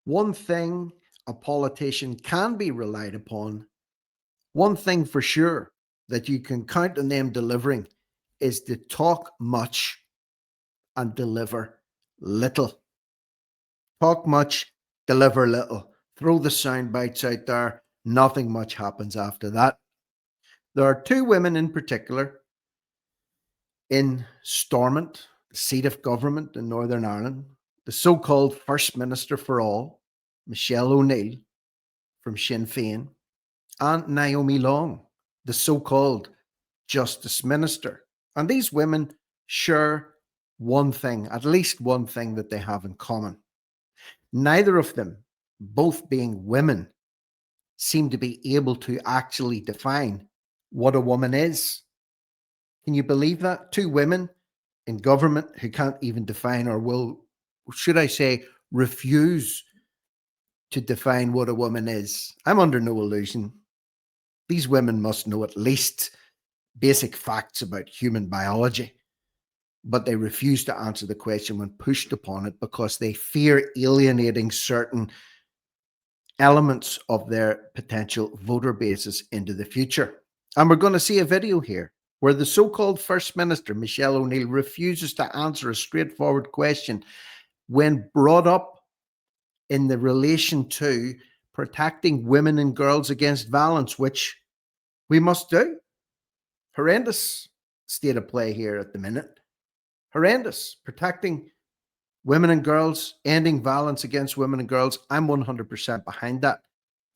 One thing a politician can be relied upon, one thing for sure that you can count on them delivering, is to talk much and deliver little. Talk much, deliver little. Throw the sound bites out there. Nothing much happens after that. There are two women in particular in Stormont, the seat of government in Northern Ireland, the so-called First Minister for all, Michelle O'Neill from Sinn Féin, and Naomi Long, the so-called Justice Minister. And these women share one thing, at least one thing that they have in common. Neither of them, both being women, seem to be able to actually define what a woman is. Can you believe that? Two women in government who can't even define, or will, should I say, refuse to define what a woman is. I'm under no illusion. These women must know at least basic facts about human biology, but they refuse to answer the question when pushed upon it because they fear alienating certain elements of their potential voter bases into the future. And we're going to see a video here where the so-called First Minister, Michelle O'Neill, refuses to answer a straightforward question when brought up in the relation to protecting women and girls against violence, which we must do. Horrendous state of play here at the minute. Horrendous. Protecting women and girls, ending violence against women and girls. I'm 100% behind that.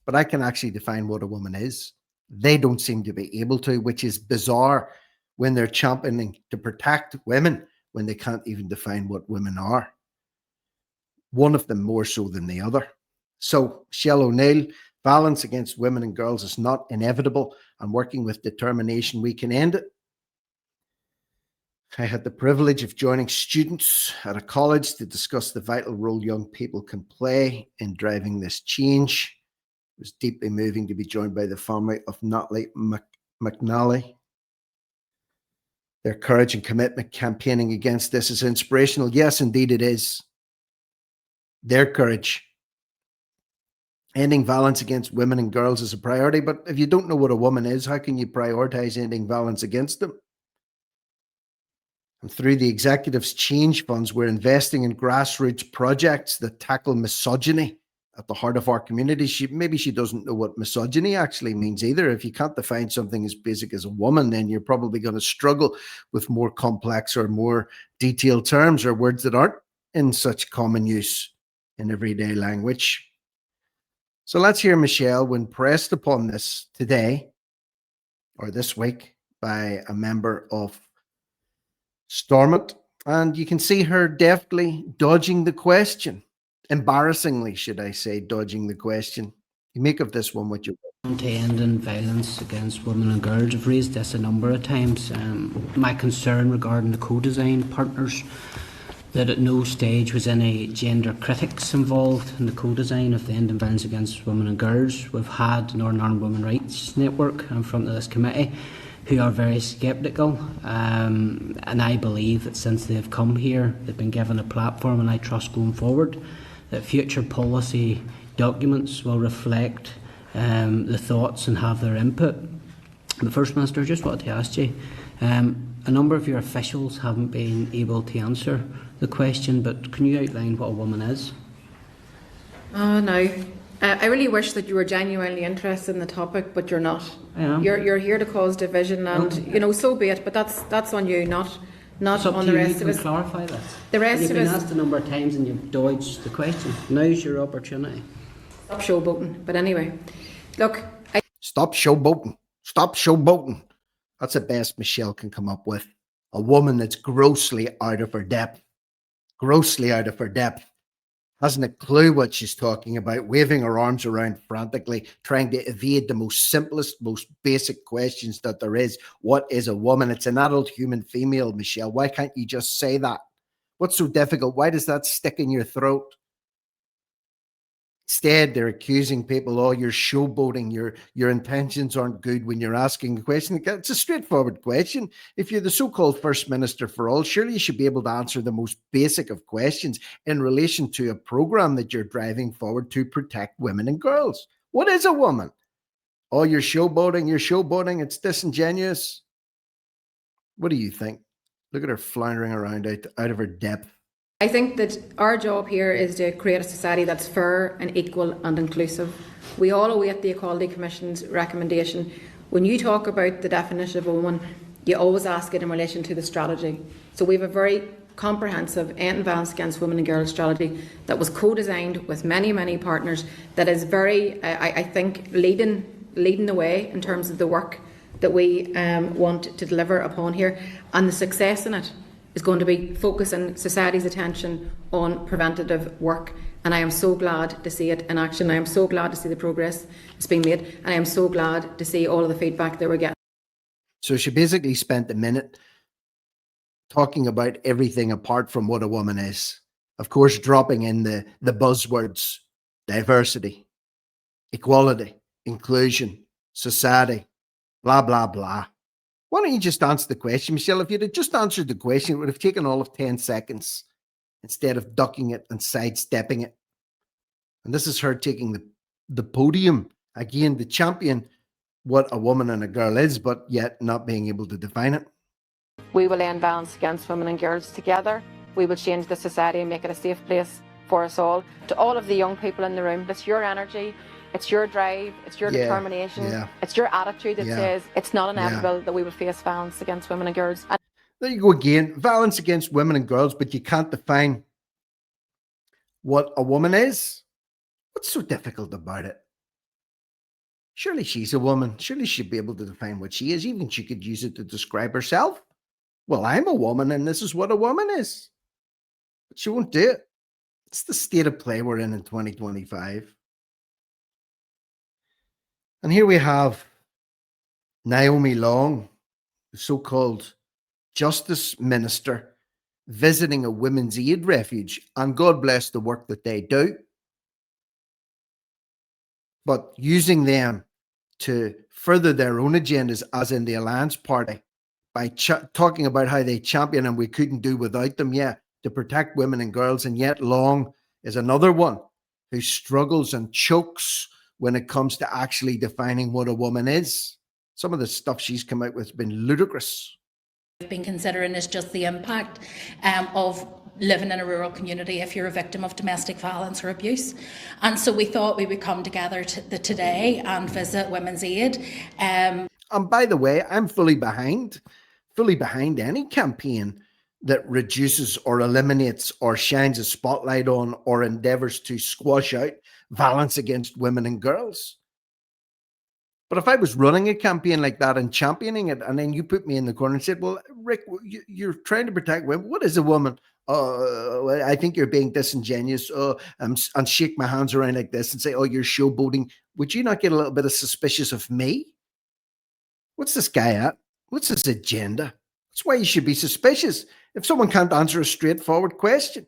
But I can actually define what a woman is. They don't seem to be able to, which is bizarre when they're championing to protect women when they can't even define what women are. One of them more so than the other. So, Michelle O'Neill, violence against women and girls is not inevitable, and working with determination, we can end it. I had the privilege of joining students at a college to discuss the vital role young people can play in driving this change. It was deeply moving to be joined by the family of Natalie McNally. Their courage and commitment campaigning against this is inspirational. Yes, indeed it is. Their courage. Ending violence against women and girls is a priority, but if you don't know what a woman is, how can you prioritize ending violence against them? And through the executive's change funds, we're investing in grassroots projects that tackle misogyny at the heart of our community. Maybe she doesn't know what misogyny actually means either. If you can't define something as basic as a woman, then you're probably going to struggle with more complex or more detailed terms or words that aren't in such common use in everyday language. So let's hear Michelle when pressed upon this today or this week by a member of Stormont, and you can see her deftly dodging the question. Embarrassingly, should I say, dodging the question. You make of this one what you want. To ending violence against women and girls. I've raised this a number of times. My concern regarding the co-design partners, that at no stage was any gender critics involved in the co-design of the ending violence against women and girls. We've had Northern Ireland Women's Rights Network in front of this committee who are very sceptical, and I believe that since they've come here, they've been given a platform, and I trust going forward that future policy documents will reflect the thoughts and have their input. The First Minister, I just wanted to ask you, a number of your officials haven't been able to answer the question, but can you outline what a woman is? Oh no. I really wish that you were genuinely interested in the topic, but you're not. You're here to cause division, and so be it. But that's on you, not on the rest of us. Clarify that. The rest of us. You've been asked a number of times and you've dodged the question. Now's your opportunity. Stop showboating. But anyway, look. Stop showboating. Stop showboating. That's the best Michelle can come up with. A woman that's grossly out of her depth. Grossly out of her depth. Hasn't a clue what she's talking about, waving her arms around frantically, trying to evade the most simplest, most basic questions that there is. What is a woman? It's an adult human female, Michelle. Why can't you just say that? What's so difficult? Why does that stick in your throat? Instead, they're accusing people, oh, you're showboating, your intentions aren't good when you're asking a question. It's a straightforward question. If you're the so-called First Minister for all, surely you should be able to answer the most basic of questions in relation to a program that you're driving forward to protect women and girls. What is a woman? Oh, you're showboating, it's disingenuous. What do you think? Look at her floundering around out of her depth. I think that our job here is to create a society that's fair and equal and inclusive. We all await the Equality Commission's recommendation. When you talk about the definition of a woman, you always ask it in relation to the strategy. So we have a very comprehensive end violence against women and girls strategy that was co-designed with many, many partners that is very, I think, leading the way in terms of the work that we want to deliver upon here, and the success in it is going to be focusing society's attention on preventative work. And I am so glad to see it in action. I am so glad to see the progress that's being made, and I am so glad to see all of the feedback that we're getting. So she basically spent a minute talking about everything apart from what a woman is. Of course, dropping in the buzzwords: diversity, equality, inclusion, society, blah, blah, blah. Why don't you just answer the question, Michelle? If you'd have just answered the question, it would have taken all of 10 seconds instead of ducking it and sidestepping it. And this is her taking the podium, again, the champion, what a woman and a girl is, but yet not being able to define it. We will end violence against women and girls together. We will change the society and make it a safe place for us all. To all of the young people in the room, it's your energy, it's your drive, it's your determination, it's your attitude that says it's not inevitable that we will face violence against women and girls. And there you go again, violence against women and girls, but you can't define what a woman is. What's so difficult about it? Surely she's a woman. Surely she'd be able to define what she is. Even she could use it to describe herself. Well, I'm a woman and this is what a woman is. But she won't do it. It's the state of play we're in 2025. And here we have Naomi Long, the so-called Justice Minister, visiting a women's aid refuge. And God bless the work that they do. But using them to further their own agendas, as in the Alliance Party, by talking about how they champion and we couldn't do without them, to protect women and girls. And yet Long is another one who struggles and chokes when it comes to actually defining what a woman is. Some of the stuff she's come out with has been ludicrous. We've been considering is just the impact of living in a rural community if you're a victim of domestic violence or abuse. And so we thought we would come together today and visit Women's Aid. And by the way, I'm fully behind any campaign that reduces or eliminates or shines a spotlight on or endeavors to squash out violence against women and girls. But if I was running a campaign like that and championing it, and then you put me in the corner and said, well, Rick, you're trying to protect women. What is a woman? Oh, I think you're being disingenuous. And shake my hands around like this and say, oh, you're showboating. Would you not get a little bit of suspicious of me? What's this guy at? What's his agenda? That's why you should be suspicious if someone can't answer a straightforward question.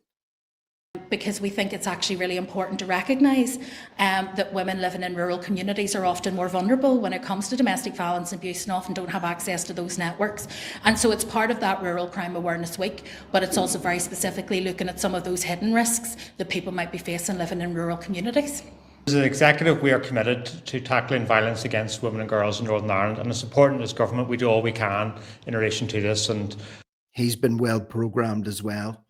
Because we think it's actually really important to recognise that women living in rural communities are often more vulnerable when it comes to domestic violence and abuse and often don't have access to those networks. And so it's part of that Rural Crime Awareness Week, but it's also very specifically looking at some of those hidden risks that people might be facing living in rural communities. As an executive, we are committed to tackling violence against women and girls in Northern Ireland, and as important as government, we do all we can in relation to this. And he's been well programmed as well,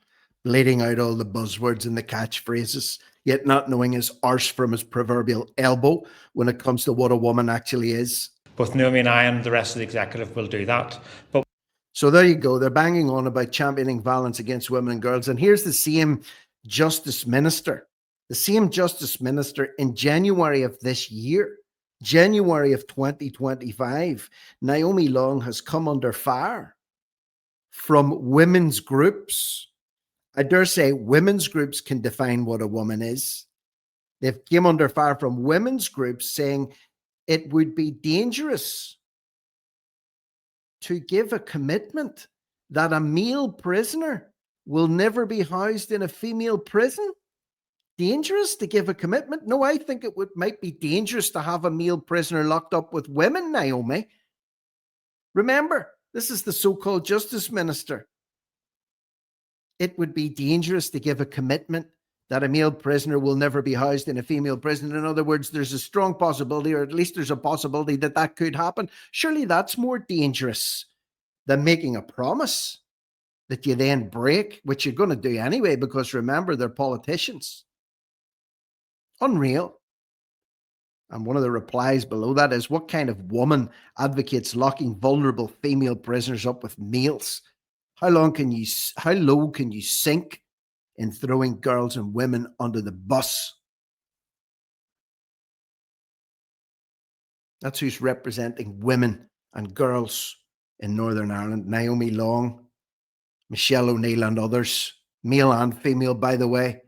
bleeding out all the buzzwords and the catchphrases, yet not knowing his arse from his proverbial elbow when it comes to what a woman actually is. Both Naomi and I and the rest of the executive will do that. But so there you go. They're banging on about championing violence against women and girls. And here's the same Justice Minister. The same Justice Minister in January of this year, January of 2025, Naomi Long has come under fire from women's groups. I dare say women's groups can define what a woman is. They've come under fire from women's groups saying it would be dangerous to give a commitment that a male prisoner will never be housed in a female prison. dangerous to give a commitment? No, I think it might be dangerous to have a male prisoner locked up with women, Naomi. Remember, this is the so-called Justice Minister. It would be dangerous to give a commitment that a male prisoner will never be housed in a female prison. In other words, there's a strong possibility, or at least there's a possibility that that could happen. Surely that's more dangerous than making a promise that you then break, which you're going to do anyway, because remember, they're politicians. Unreal. And one of the replies below that is, what kind of woman advocates locking vulnerable female prisoners up with males? How low can you sink in throwing girls and women under the bus? That's who's representing women and girls in Northern Ireland. Naomi Long, Michelle O'Neill and others, male and female, by the way.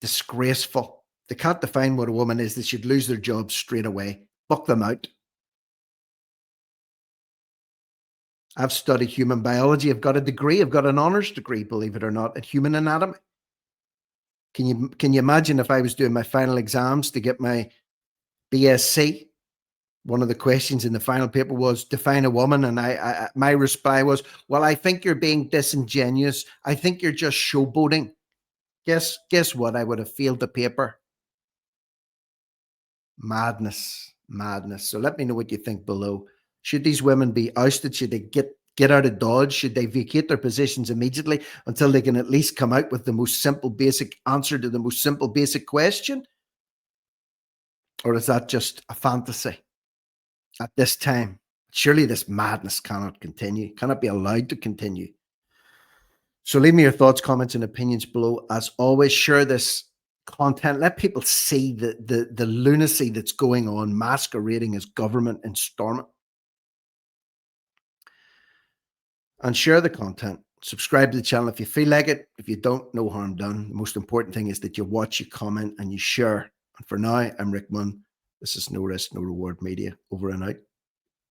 Disgraceful. They can't define what a woman is. They should lose their jobs straight away. Buck them out. I've studied human biology. I've got a degree. I've got an honours degree, believe it or not, in human anatomy. Can you imagine if I was doing my final exams to get my BSc? One of the questions in the final paper was, define a woman. And my reply was, well, I think you're being disingenuous. I think you're just showboating. Guess what? I would have failed the paper. Madness. So let me know what you think below. Should these women be ousted? Should they get out of Dodge? Should they vacate their positions immediately until they can at least come out with the most simple, basic answer to the most simple, basic question? Or is that just a fantasy at this time? Surely this madness cannot continue, cannot be allowed to continue. So leave me your thoughts, comments, and opinions below. As always, share this content. Let people see the lunacy that's going on, masquerading as government in Stormont. And share the content. Subscribe to the channel if you feel like it. If you don't, no harm done. The most important thing is that you watch, you comment, and you share. And for now, I'm Rick Munn. This is No Risk, No Reward Media. Over and out.